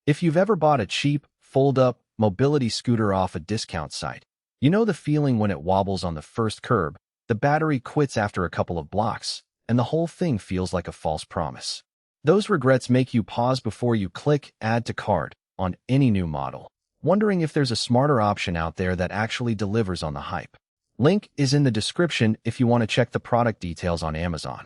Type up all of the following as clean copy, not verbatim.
If you've ever bought a cheap, fold-up, mobility scooter off a discount site, you know the feeling when it wobbles on the first curb, the battery quits after a couple of blocks, and the whole thing feels like a false promise. Those regrets make you pause before you click Add to Cart on any new model, wondering if there's a smarter option out there that actually delivers on the hype. Link is in the description if you want to check the product details on Amazon.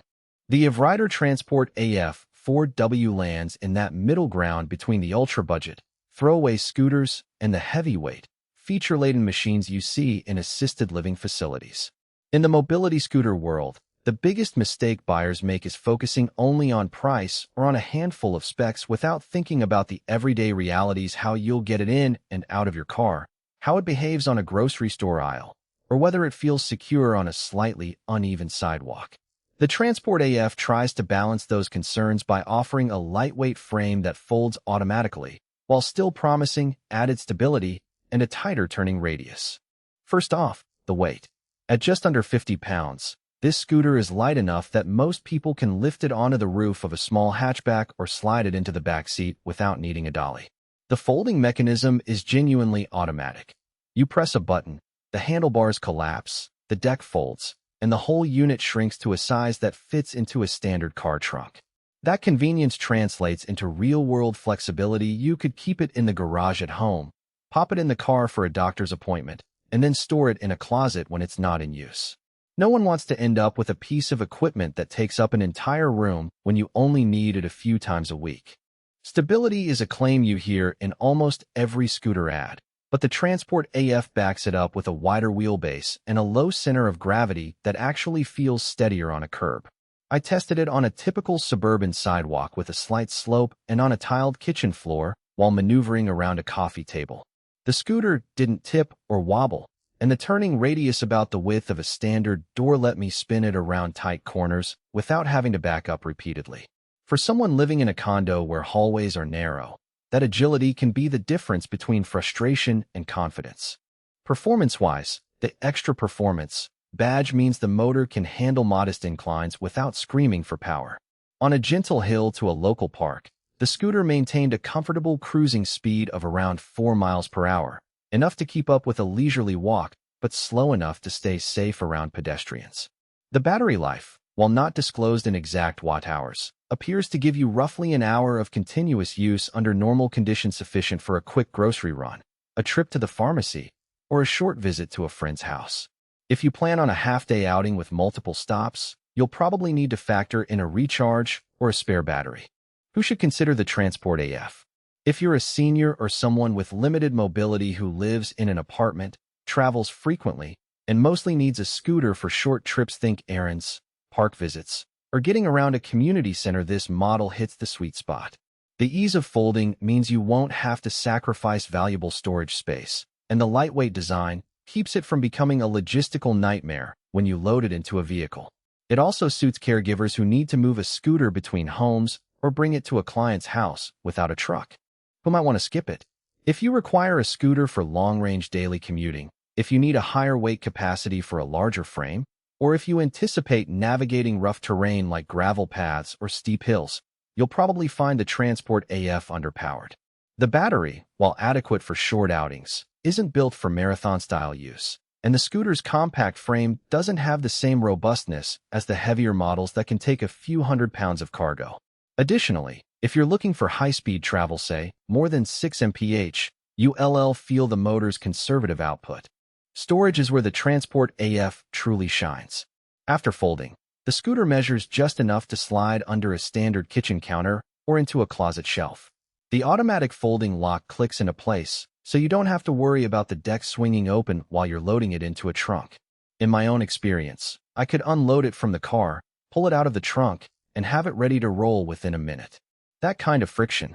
The Evrider Transport AF 4W lands in that middle ground between the ultra-budget, throwaway scooters and the heavyweight, feature-laden machines you see in assisted living facilities. In the mobility scooter world, the biggest mistake buyers make is focusing only on price or on a handful of specs without thinking about the everyday realities: how you'll get it in and out of your car, how it behaves on a grocery store aisle, or whether it feels secure on a slightly uneven sidewalk. The Transport AF tries to balance those concerns by offering a lightweight frame that folds automatically, while still promising added stability and a tighter turning radius. First off, the weight. At just under 50 pounds, this scooter is light enough that most people can lift it onto the roof of a small hatchback or slide it into the back seat without needing a dolly. The folding mechanism is genuinely automatic. You press a button, the handlebars collapse, the deck folds, and the whole unit shrinks to a size that fits into a standard car trunk. That convenience translates into real-world flexibility. You could keep it in the garage at home, pop it in the car for a doctor's appointment, and then store it in a closet when it's not in use. No one wants to end up with a piece of equipment that takes up an entire room when you only need it a few times a week. Stability is a claim you hear in almost every scooter ad, but the Transport AF backs it up with a wider wheelbase and a low center of gravity that actually feels steadier on a curb. I tested it on a typical suburban sidewalk with a slight slope and on a tiled kitchen floor while maneuvering around a coffee table. The scooter didn't tip or wobble, and the turning radius about the width of a standard door let me spin it around tight corners without having to back up repeatedly. For someone living in a condo where hallways are narrow, that agility can be the difference between frustration and confidence. Performance-wise, the extra performance badge means the motor can handle modest inclines without screaming for power. On a gentle hill to a local park, the scooter maintained a comfortable cruising speed of around 4 miles per hour, enough to keep up with a leisurely walk, but slow enough to stay safe around pedestrians. The battery life, while not disclosed in exact watt-hours, appears to give you roughly an hour of continuous use under normal conditions, sufficient for a quick grocery run, a trip to the pharmacy, or a short visit to a friend's house. If you plan on a half-day outing with multiple stops, you'll probably need to factor in a recharge or a spare battery. Who should consider the Transport AF? If you're a senior or someone with limited mobility who lives in an apartment, travels frequently, and mostly needs a scooter for short trips, think errands, park visits, or getting around a community center, this model hits the sweet spot. The ease of folding means you won't have to sacrifice valuable storage space, and the lightweight design keeps it from becoming a logistical nightmare when you load it into a vehicle. It also suits caregivers who need to move a scooter between homes or bring it to a client's house without a truck, who might want to skip it. If you require a scooter for long-range daily commuting, if you need a higher weight capacity for a larger frame, or if you anticipate navigating rough terrain like gravel paths or steep hills, you'll probably find the Transport AF underpowered. The battery, while adequate for short outings, isn't built for marathon-style use, and the scooter's compact frame doesn't have the same robustness as the heavier models that can take a few hundred pounds of cargo. Additionally, if you're looking for high-speed travel, say, more than 6 mph, you'll feel the motor's conservative output. Storage is where the Transport AF truly shines. After folding, the scooter measures just enough to slide under a standard kitchen counter or into a closet shelf. The automatic folding lock clicks into place, so you don't have to worry about the deck swinging open while you're loading it into a trunk. In my own experience, I could unload it from the car, pull it out of the trunk, and have it ready to roll within a minute. That kind of friction,